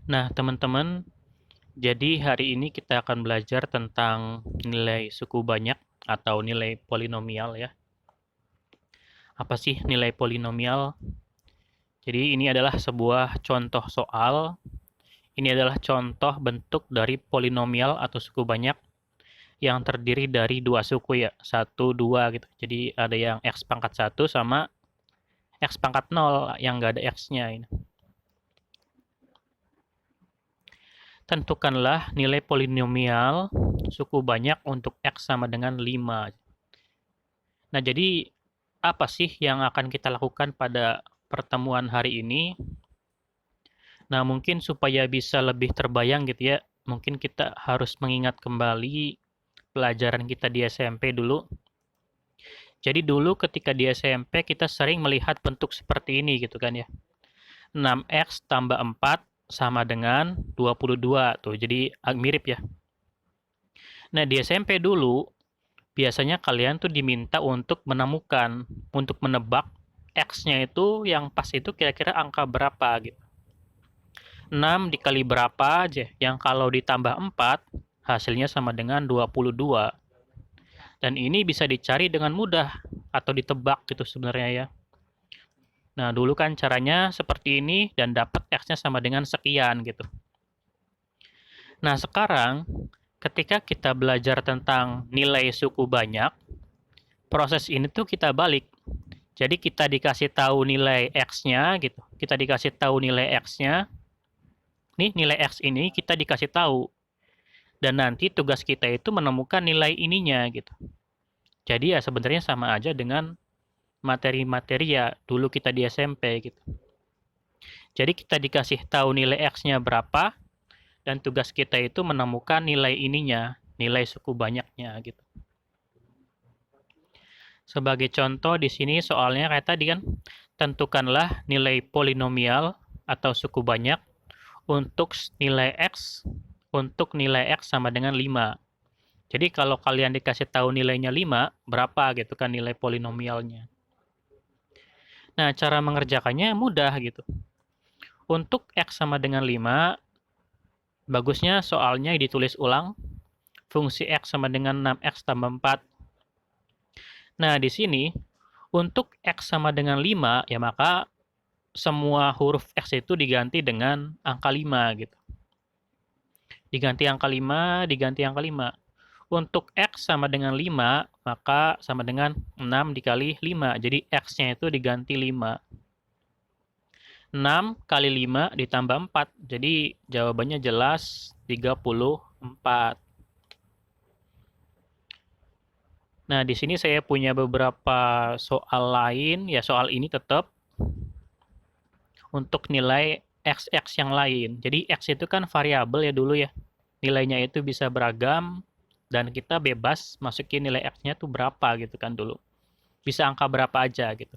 Nah, teman-teman, jadi hari ini kita akan belajar tentang nilai suku banyak atau nilai polinomial ya. Apa sih nilai polinomial? Jadi ini adalah sebuah contoh soal. Ini adalah contoh bentuk dari polinomial atau suku banyak yang terdiri dari dua suku ya, satu, dua gitu. Jadi ada yang x pangkat 1 sama x pangkat 0 yang nggak ada x-nya. Tentukanlah nilai polinomial suku banyak untuk x sama dengan 5. Nah, jadi apa sih yang akan kita lakukan pada pertemuan hari ini? Nah, mungkin supaya bisa lebih terbayang gitu ya, mungkin kita harus mengingat kembali pelajaran kita di SMP dulu. Jadi dulu ketika di SMP kita sering melihat bentuk seperti ini gitu kan ya. 6x tambah 4 sama dengan 22 tuh. Jadi mirip ya. Nah, di SMP dulu biasanya kalian tuh diminta untuk menemukan, untuk menebak X-nya itu yang pas itu kira-kira angka berapa gitu. 6 dikali berapa aja, yang kalau ditambah 4 hasilnya sama dengan 22. Dan ini bisa dicari dengan mudah atau ditebak gitu sebenarnya ya. Nah, dulu kan caranya seperti ini dan dapat X-nya sama dengan sekian gitu. Nah, sekarang ketika kita belajar tentang nilai suku banyak, proses ini tuh kita balik. Jadi kita dikasih tahu nilai X-nya gitu. Kita dikasih tahu nilai X-nya. Nih nilai X ini kita dikasih tahu. Dan nanti tugas kita itu menemukan nilai ininya gitu. Jadi ya sebenarnya sama aja dengan materi-materi ya dulu kita di SMP gitu. Jadi kita dikasih tahu nilai X-nya berapa dan tugas kita itu menemukan nilai ininya, nilai suku banyaknya gitu. Sebagai contoh di sini soalnya kayak tadi kan, tentukanlah nilai polinomial atau suku banyak untuk nilai X sama dengan 5. Jadi kalau kalian dikasih tahu nilainya 5, berapa gitu kan nilai polinomialnya. Nah, cara mengerjakannya mudah gitu. Untuk X sama dengan 5, bagusnya soalnya ditulis ulang. Fungsi X sama dengan 6X tambah 4. Nah, di sini untuk X sama dengan 5, ya maka semua huruf X itu diganti dengan angka 5 gitu. Diganti angka 5, diganti angka 5. Untuk X sama dengan 5, maka sama dengan 6 dikali 5. Jadi X-nya itu diganti 5. 6 kali 5 ditambah 4. Jadi jawabannya jelas 34. Nah, di sini saya punya beberapa soal lain. Ya, soal ini tetap untuk nilai X yang lain. Jadi X itu kan variabel ya dulu ya. Nilainya itu bisa beragam dan kita bebas masukin nilai X-nya tuh berapa gitu kan dulu. Bisa angka berapa aja gitu.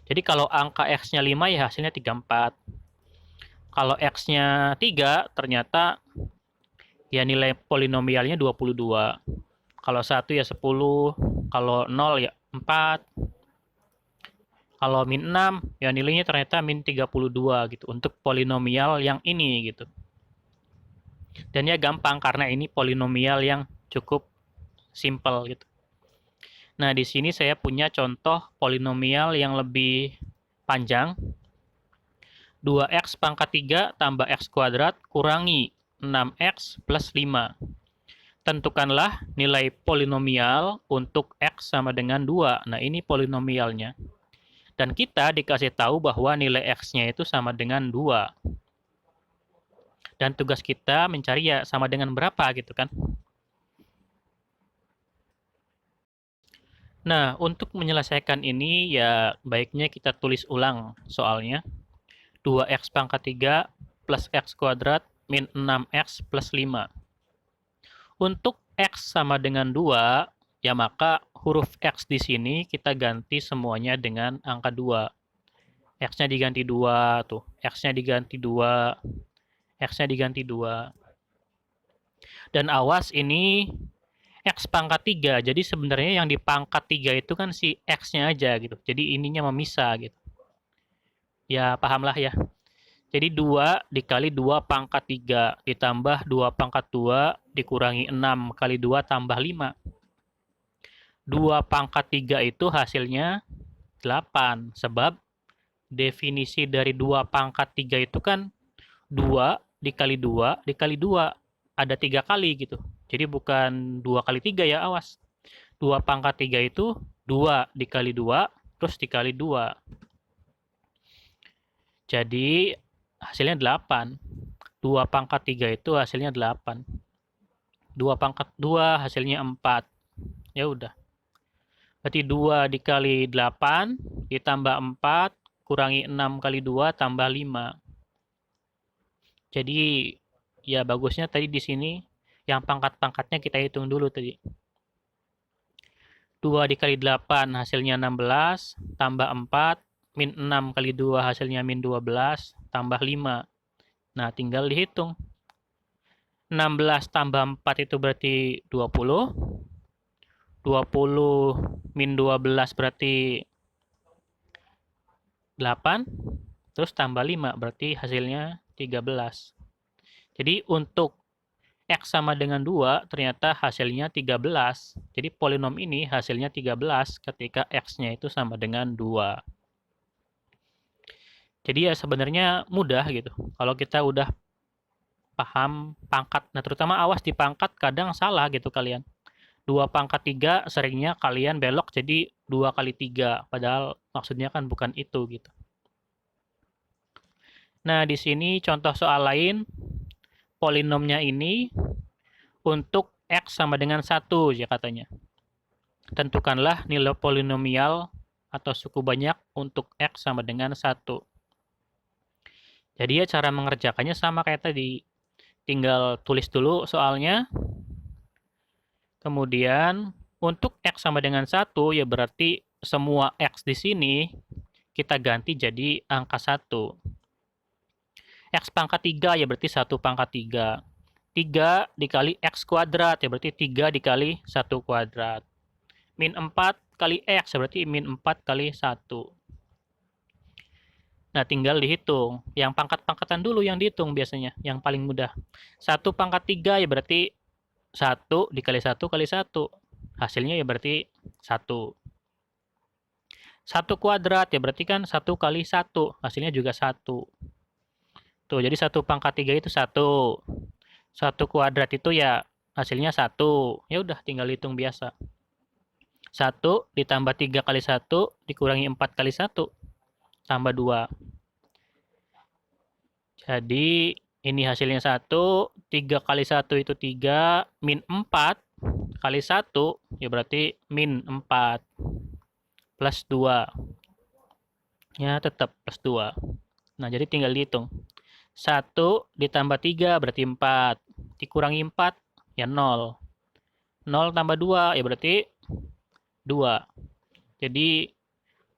Jadi kalau angka X-nya 5 ya hasilnya 34. Kalau X-nya 3 ternyata ya nilai polinomialnya 22. Kalau 1 ya 10, kalau 0 ya 4. Kalau min 6 ya nilainya ternyata min 32 gitu untuk polinomial yang ini gitu. Dan ya gampang karena ini polinomial yang cukup simple gitu. Nah, di sini saya punya contoh polinomial yang lebih panjang. 2x pangkat 3 tambah x kuadrat kurangi 6x plus 5. Tentukanlah nilai polinomial untuk x sama dengan 2. Nah, ini polinomialnya. Dan kita dikasih tahu bahwa nilai x-nya itu sama dengan 2. Dan tugas kita mencari ya sama dengan berapa gitu kan. Nah, untuk menyelesaikan ini ya baiknya kita tulis ulang soalnya. 2x pangkat 3 plus x kuadrat min 6x plus 5. Untuk x sama dengan 2, ya maka huruf x di sini kita ganti semuanya dengan angka 2. X-nya diganti 2 tuh, X-nya diganti 2, X-nya diganti 2. Dan awas ini X pangkat 3, jadi sebenarnya yang di pangkat 3 itu kan si X-nya aja gitu. Jadi ininya memisah gitu. Ya pahamlah ya. Jadi 2 dikali 2 pangkat 3 ditambah 2 pangkat 2 dikurangi 6 kali 2 tambah 5. 2 pangkat 3 itu hasilnya 8. Sebab definisi dari 2 pangkat 3 itu kan 2 dikali 2 dikali 2. Ada 3 kali gitu. Jadi bukan 2 kali 3 ya, awas. 2 pangkat 3 itu 2 dikali 2 terus dikali 2. Jadi hasilnya 8. 2 pangkat 3 itu hasilnya 8. 2 pangkat 2 hasilnya 4. Ya udah. Berarti 2 dikali 8 ditambah 4 kurangi 6 kali 2 tambah 5. Jadi ya bagusnya tadi di sini yang pangkat-pangkatnya kita hitung dulu tadi. 2 dikali 8 hasilnya 16 tambah 4 min 6 kali 2 hasilnya min 12 tambah 5. Nah, tinggal dihitung. 16 tambah 4 itu berarti 20. 20 min 12 berarti 8. Terus tambah 5 berarti hasilnya 13. Jadi untuk X sama dengan 2 ternyata hasilnya 13. Jadi polinom ini hasilnya 13 ketika X-nya itu sama dengan 2. Jadi ya sebenarnya mudah gitu. Kalau kita udah paham pangkat. Nah, terutama awas di pangkat kadang salah gitu kalian. 2 pangkat 3 seringnya kalian belok jadi 2 kali 3. Padahal maksudnya kan bukan itu gitu. Nah, di sini contoh soal lain. Polinomnya ini untuk X sama dengan 1 ya katanya. Tentukanlah nilai polinomial atau suku banyak untuk X sama dengan 1. Jadi ya cara mengerjakannya sama kayak tadi. Tinggal tulis dulu soalnya. Kemudian untuk X sama dengan 1 ya berarti semua X di sini kita ganti jadi angka 1. X pangkat 3 ya berarti 1 pangkat 3. 3 dikali X kuadrat ya berarti 3 dikali 1 kuadrat. Min 4 kali X ya berarti min 4 kali 1. Nah, tinggal dihitung. Yang pangkat-pangkatan dulu yang dihitung biasanya, yang paling mudah. 1 pangkat 3 ya berarti 1 dikali 1 kali 1. Hasilnya ya berarti 1. 1 kuadrat ya berarti kan 1 kali 1. Hasilnya juga 1. Tuh, jadi 1 pangkat 3 itu 1. 1 kuadrat itu ya hasilnya 1. Ya udah tinggal hitung biasa. 1 ditambah 3 kali 1 dikurangi 4 kali 1 tambah 2. Jadi ini hasilnya 1, 3 kali 1 itu 3, min 4 kali 1 ya berarti min 4 plus 2. Ya tetap plus 2. Nah, jadi tinggal dihitung. 1 ditambah 3 berarti 4. Dikurangi 4 ya 0. 0 tambah 2 ya berarti 2. Jadi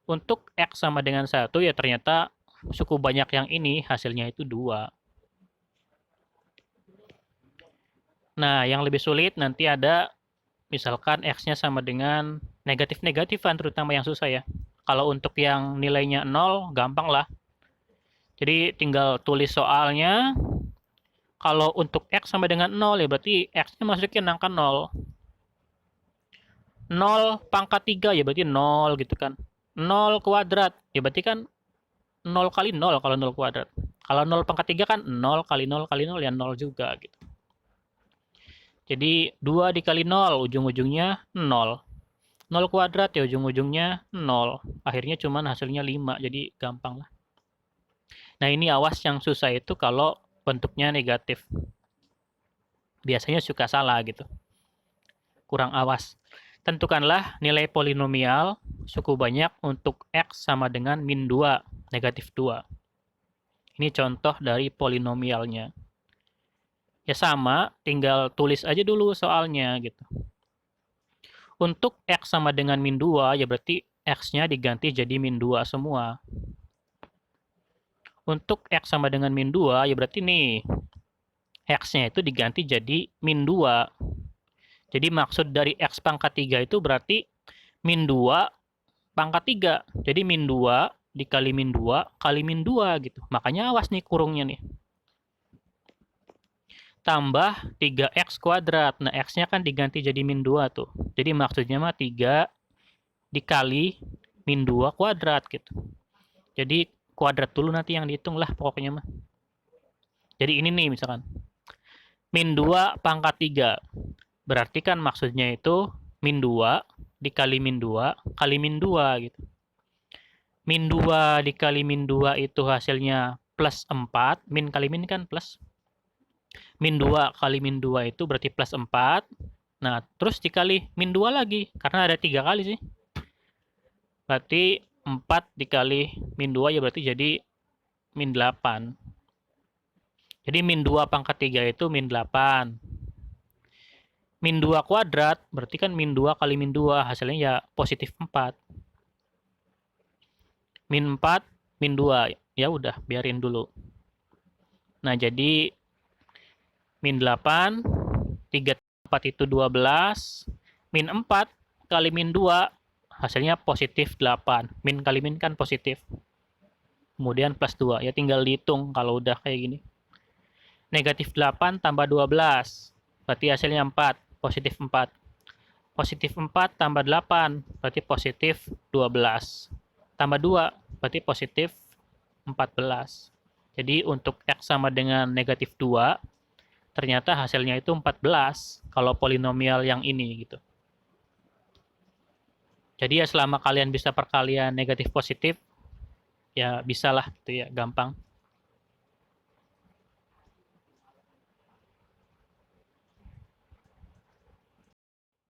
untuk X sama dengan 1 ya ternyata suku banyak yang ini hasilnya itu 2. Nah, yang lebih sulit nanti ada misalkan X-nya sama dengan negatif-negatifan, terutama yang susah ya. Kalau untuk yang nilainya 0, gampang lah. Jadi tinggal tulis soalnya. Kalau untuk X sama dengan 0 ya berarti X-nya masukin angka 0. 0 pangkat 3 ya berarti 0 gitu kan. 0 kuadrat ya berarti kan 0 kali 0 kalau 0 kuadrat. Kalau 0 pangkat 3 kan 0 kali 0 kali 0 ya 0 juga gitu. Jadi 2 dikali 0 ujung-ujungnya 0. 0 kuadrat ya ujung-ujungnya 0. Akhirnya cuman hasilnya 5. Jadi gampang lah. Nah, ini awas yang susah itu kalau bentuknya negatif. Biasanya suka salah gitu. Kurang awas. Tentukanlah nilai polinomial suku banyak untuk X sama dengan min 2, negatif 2. Ini contoh dari polinomialnya. Ya sama, tinggal tulis aja dulu soalnya gitu. Untuk X sama dengan min 2, ya berarti X-nya diganti jadi min 2 semua. Untuk X sama dengan min 2, ya berarti nih, X-nya itu diganti jadi min 2. Jadi maksud dari X pangkat 3 itu berarti min 2 pangkat 3. Jadi min 2 dikali min 2 kali min 2 gitu. Makanya awas nih kurungnya nih. Tambah 3x kuadrat. Nah, x-nya kan diganti jadi min 2 tuh. Jadi maksudnya mah 3 dikali min 2 kuadrat gitu. Jadi kuadrat dulu nanti yang dihitung lah pokoknya mah. Jadi ini nih misalkan. Min 2 pangkat 3. Berarti kan maksudnya itu min 2 dikali min 2 kali min 2 gitu. Min 2 dikali min 2 itu hasilnya plus 4. Min kali min kan plus. Min 2 kali min 2 itu berarti plus 4. Nah, terus dikali min 2 lagi. Karena ada 3 kali sih. Berarti 4 dikali min 2 ya berarti jadi min 8. Jadi min 2 pangkat 3 itu min 8. Min 2 kuadrat berarti kan min 2 kali min 2. Hasilnya ya positif 4. Min 4, min 2. Ya udah, biarin dulu. Nah, jadi min 8, 3 4 itu 12. Min 4 kali min 2, hasilnya positif 8. Min kali min kan positif. Kemudian plus 2. Ya tinggal dihitung kalau udah kayak gini. Negatif 8 tambah 12. Berarti hasilnya 4. Positif 4. Positif 4 tambah 8. Berarti positif 12. Tambah 2. Berarti positif 14. Jadi untuk X sama dengan negatif 2, ternyata hasilnya itu 14 kalau polinomial yang ini gitu. Jadi ya selama kalian bisa perkalian negatif positif, ya bisalah gitu ya, gampang.